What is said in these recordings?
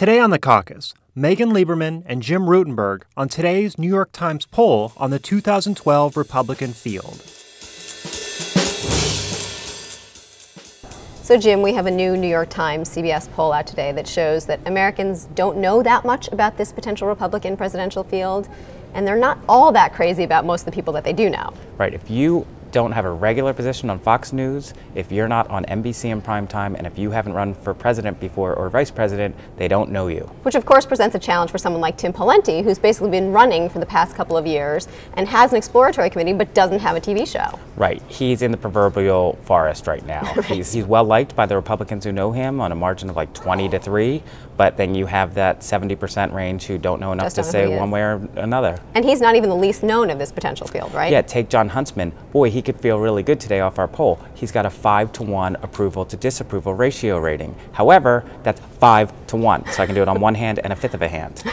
Today on The Caucus, Megan Lieberman and Jim Rutenberg on today's New York Times poll on the 2012 Republican field. So Jim, we have a new New York Times CBS poll out today that shows that Americans don't know that much about this potential Republican presidential field, and they're not all that crazy about most of the people that they do know. Right. If you don't have a regular position on Fox News, if you're not on NBC in prime time, and if you haven't run for president before or vice president, they don't know you. Which of course presents a challenge for someone like Tim Pawlenty, who's basically been running for the past couple of years and has an exploratory committee but doesn't have a TV show. Right. He's in the proverbial forest right now. Right. He's well liked by the Republicans who know him on a margin of like 20-3, but then you have that 70% range who don't know enough to say one way or another. And he's not even the least known of this potential field, right? Yeah, take John Huntsman. Boy, he could feel really good today off our poll. He's got a 5-to-1 approval to disapproval ratio rating. However, that's 5-to-1, so I can do it on one hand and a fifth of a hand.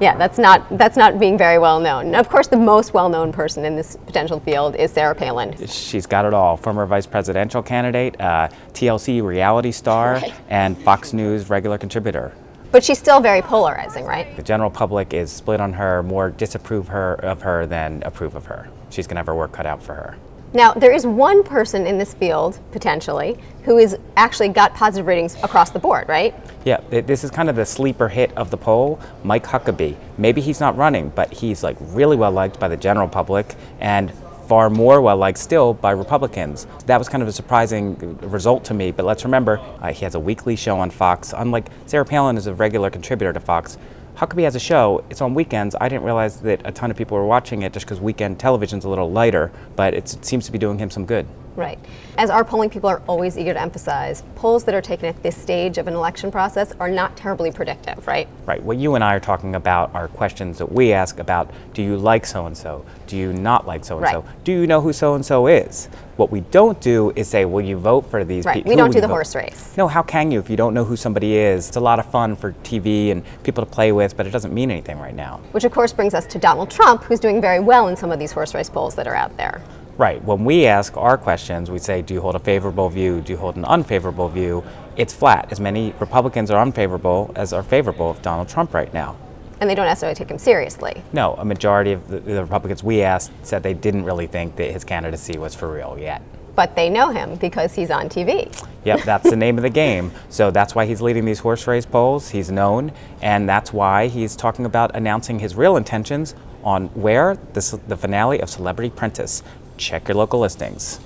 Yeah, that's not being very well known. And of course, the most well-known person in this potential field is Sarah Palin. She's got it all. Former vice presidential candidate, TLC reality star, right, and Fox News regular contributor. But she's still very polarizing, right? The general public is split on her, more disapprove of her than approve of her. She's going to have her work cut out for her. Now, there is one person in this field, potentially, who has actually got positive ratings across the board, right? Yeah, this is kind of the sleeper hit of the poll, Mike Huckabee. Maybe he's not running, but he's like really well liked by the general public and far more well liked still by Republicans. That was kind of a surprising result to me, but let's remember, he has a weekly show on Fox. Unlike Sarah Palin is a regular contributor to Fox, Huckabee has a show. It's on weekends. I didn't realize that a ton of people were watching it just because weekend television's a little lighter, but it seems to be doing him some good. Right. As our polling people are always eager to emphasize, polls that are taken at this stage of an election process are not terribly predictive, right? Right. What you and I are talking about are questions that we ask about, do you like so-and-so? Do you not like so-and-so? Right. Do you know who so-and-so is? What we don't do is say, will you vote for these people? Right. We don't do the horse race. No, how can you if you don't know who somebody is? It's a lot of fun for TV and people to play with, but it doesn't mean anything right now. Which of course brings us to Donald Trump, who's doing very well in some of these horse race polls that are out there. Right. When we ask our questions, we say, do you hold a favorable view? Do you hold an unfavorable view? It's flat. As many Republicans are unfavorable as are favorable of Donald Trump right now. And they don't necessarily take him seriously. No, a majority of the Republicans we asked said they didn't really think that his candidacy was for real yet. But they know him because he's on TV. Yep, that's the name of the game. So that's why he's leading these horse race polls. He's known, and that's why he's talking about announcing his real intentions on the finale of Celebrity Apprentice. Check your local listings.